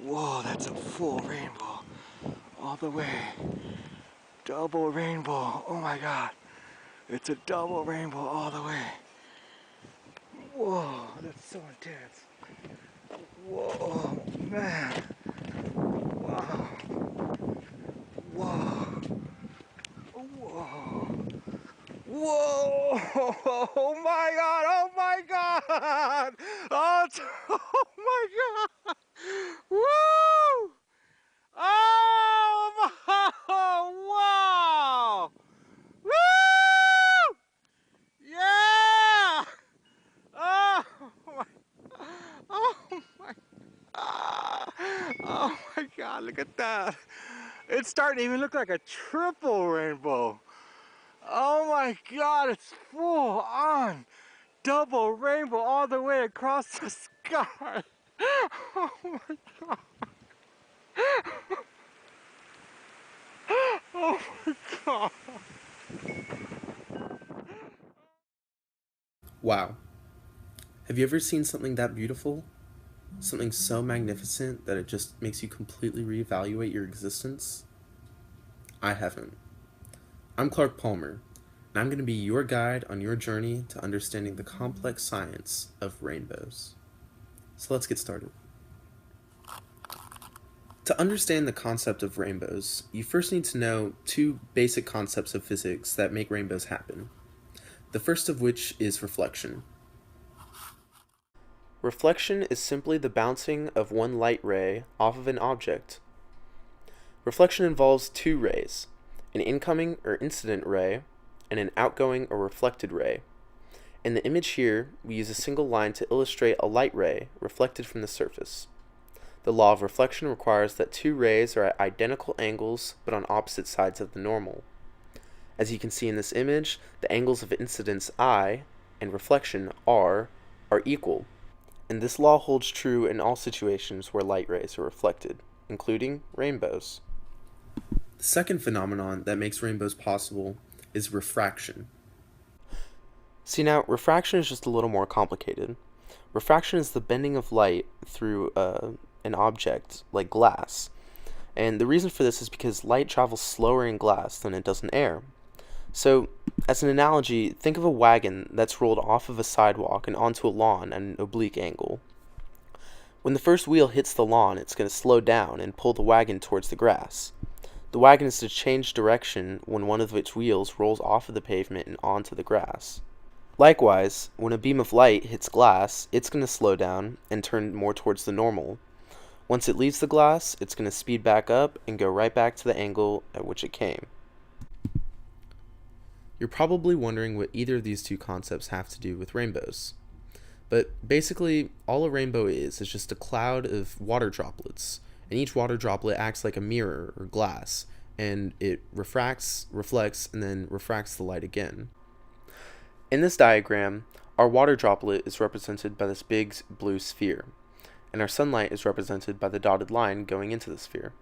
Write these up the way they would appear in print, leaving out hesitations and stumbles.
Whoa, that's a full rainbow. All the way. Double rainbow. Oh my god. It's a double rainbow all the way. Whoa, that's so intense. Whoa, man. Wow. Whoa. Whoa. Whoa! Oh my god! Oh my god! Oh, oh my god! Woo! Oh my! Wow! Woo! Yeah! Oh my! Oh my! Oh my god! Look at that! It's starting to even look like a triple rainbow. Oh my god! It's full on! Double rainbow all the way across the sky. Oh my god. Oh my god. Wow. Have you ever seen something that beautiful? Something so magnificent that it just makes you completely reevaluate your existence? I haven't. I'm Clark Palmer, and I'm going to be your guide on your journey to understanding the complex science of rainbows. So let's get started. To understand the concept of rainbows, you first need to know two basic concepts of physics that make rainbows happen. The first of which is reflection. Reflection is simply the bouncing of one light ray off of an object. Reflection involves two rays, an incoming or incident ray, and an outgoing or reflected ray. In the image here, we use a single line to illustrate a light ray reflected from the surface. The law of reflection requires that two rays are at identical angles but on opposite sides of the normal. As you can see in this image, the angles of incidence I and reflection R are equal, and this law holds true in all situations where light rays are reflected, including rainbows. The second phenomenon that makes rainbows possible is refraction. See now, refraction is just a little more complicated. Refraction is the bending of light through an object, like glass. And the reason for this is because light travels slower in glass than it does in air. So, as an analogy, think of a wagon that's rolled off of a sidewalk and onto a lawn at an oblique angle. When the first wheel hits the lawn, it's going to slow down and pull the wagon towards the grass. The wagon is to change direction when one of its wheels rolls off of the pavement and onto the grass. Likewise, when a beam of light hits glass, it's going to slow down and turn more towards the normal. Once it leaves the glass, it's going to speed back up and go right back to the angle at which it came. You're probably wondering what either of these two concepts have to do with rainbows. But basically, all a rainbow is just a cloud of water droplets, and each water droplet acts like a mirror or glass, and it refracts, reflects, and then refracts the light again. In this diagram, our water droplet is represented by this big blue sphere, and our sunlight is represented by the dotted line going into the sphere.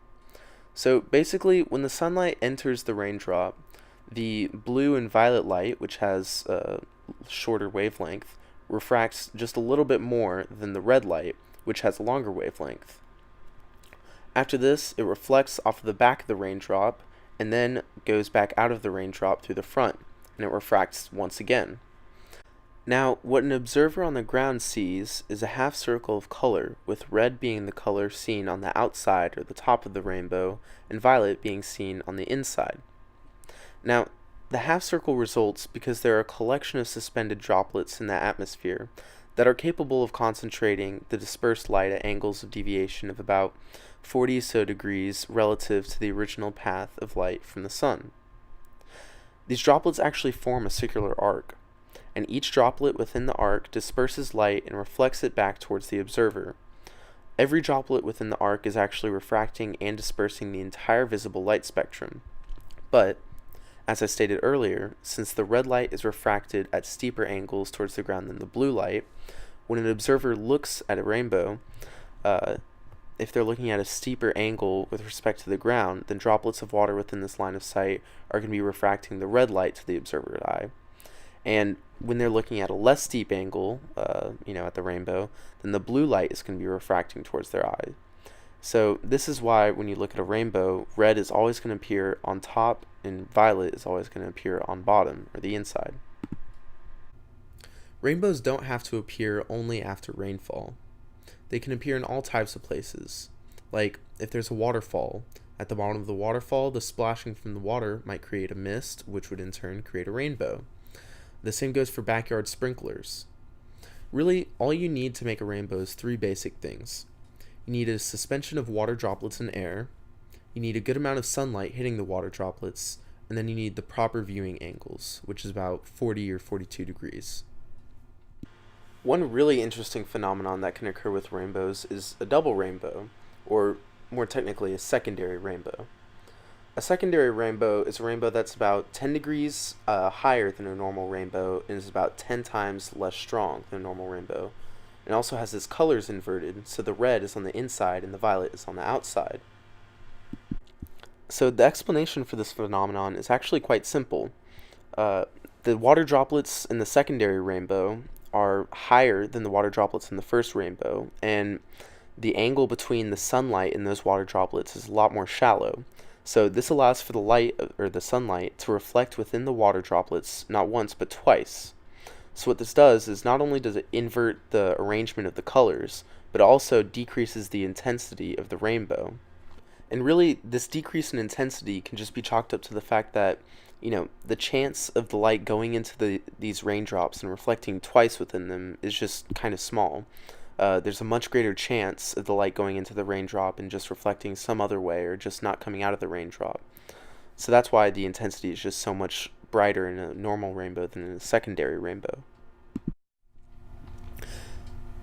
So basically, when the sunlight enters the raindrop, the blue and violet light, which has a shorter wavelength, refracts just a little bit more than the red light, which has a longer wavelength. After this, it reflects off of the back of the raindrop, and then goes back out of the raindrop through the front, and it refracts once again. Now, what an observer on the ground sees is a half circle of color, with red being the color seen on the outside or the top of the rainbow, and violet being seen on the inside. Now, the half circle results because there are a collection of suspended droplets in the atmosphere that are capable of concentrating the dispersed light at angles of deviation of about 40 or so degrees relative to the original path of light from the sun. These droplets actually form a circular arc, and each droplet within the arc disperses light and reflects it back towards the observer. Every droplet within the arc is actually refracting and dispersing the entire visible light spectrum. But, as I stated earlier, since the red light is refracted at steeper angles towards the ground than the blue light, when an observer looks at a rainbow, if they're looking at a steeper angle with respect to the ground, then droplets of water within this line of sight are going to be refracting the red light to the observer's eye. And when they're looking at a less steep angle, at the rainbow, then the blue light is going to be refracting towards their eye. So this is why when you look at a rainbow, red is always going to appear on top and violet is always going to appear on bottom or the inside. Rainbows don't have to appear only after rainfall. They can appear in all types of places. Like if there's a waterfall, at the bottom of the waterfall, the splashing from the water might create a mist, which would in turn create a rainbow. The same goes for backyard sprinklers. Really, all you need to make a rainbow is three basic things. You need a suspension of water droplets in air, you need a good amount of sunlight hitting the water droplets, and then you need the proper viewing angles, which is about 40 or 42 degrees. One really interesting phenomenon that can occur with rainbows is a double rainbow, or more technically, a secondary rainbow. A secondary rainbow is a rainbow that's about 10 degrees higher than a normal rainbow and is about 10 times less strong than a normal rainbow. It also has its colors inverted, so the red is on the inside and the violet is on the outside. So the explanation for this phenomenon is actually quite simple. The water droplets in the secondary rainbow are higher than the water droplets in the first rainbow, and the angle between the sunlight and those water droplets is a lot more shallow. So this allows for the light or the sunlight to reflect within the water droplets not once but twice. So what this does is not only does it invert the arrangement of the colors, but also decreases the intensity of the rainbow. And really, this decrease in intensity can just be chalked up to the fact that, the chance of the light going into these raindrops and reflecting twice within them is just kind of small. There's a much greater chance of the light going into the raindrop and just reflecting some other way or just not coming out of the raindrop. So that's why the intensity is just so much brighter in a normal rainbow than in a secondary rainbow.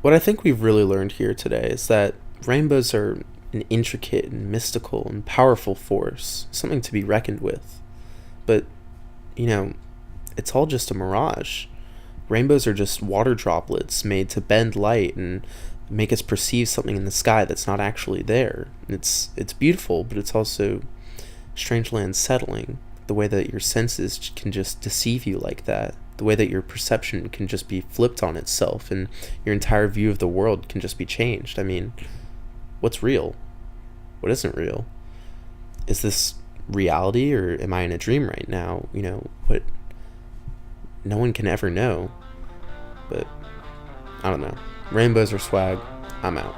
What I think we've really learned here today is that rainbows are an intricate and mystical and powerful force, something to be reckoned with. But, it's all just a mirage. Rainbows are just water droplets made to bend light and make us perceive something in the sky that's not actually there. It's beautiful, but it's also strangely unsettling. The way that your senses can just deceive you like that. The way that your perception can just be flipped on itself and your entire view of the world can just be changed. I mean, what's real? What isn't real? Is this reality or am I in a dream right now? What no one can ever know. But I don't know. Rainbows are swag. I'm out.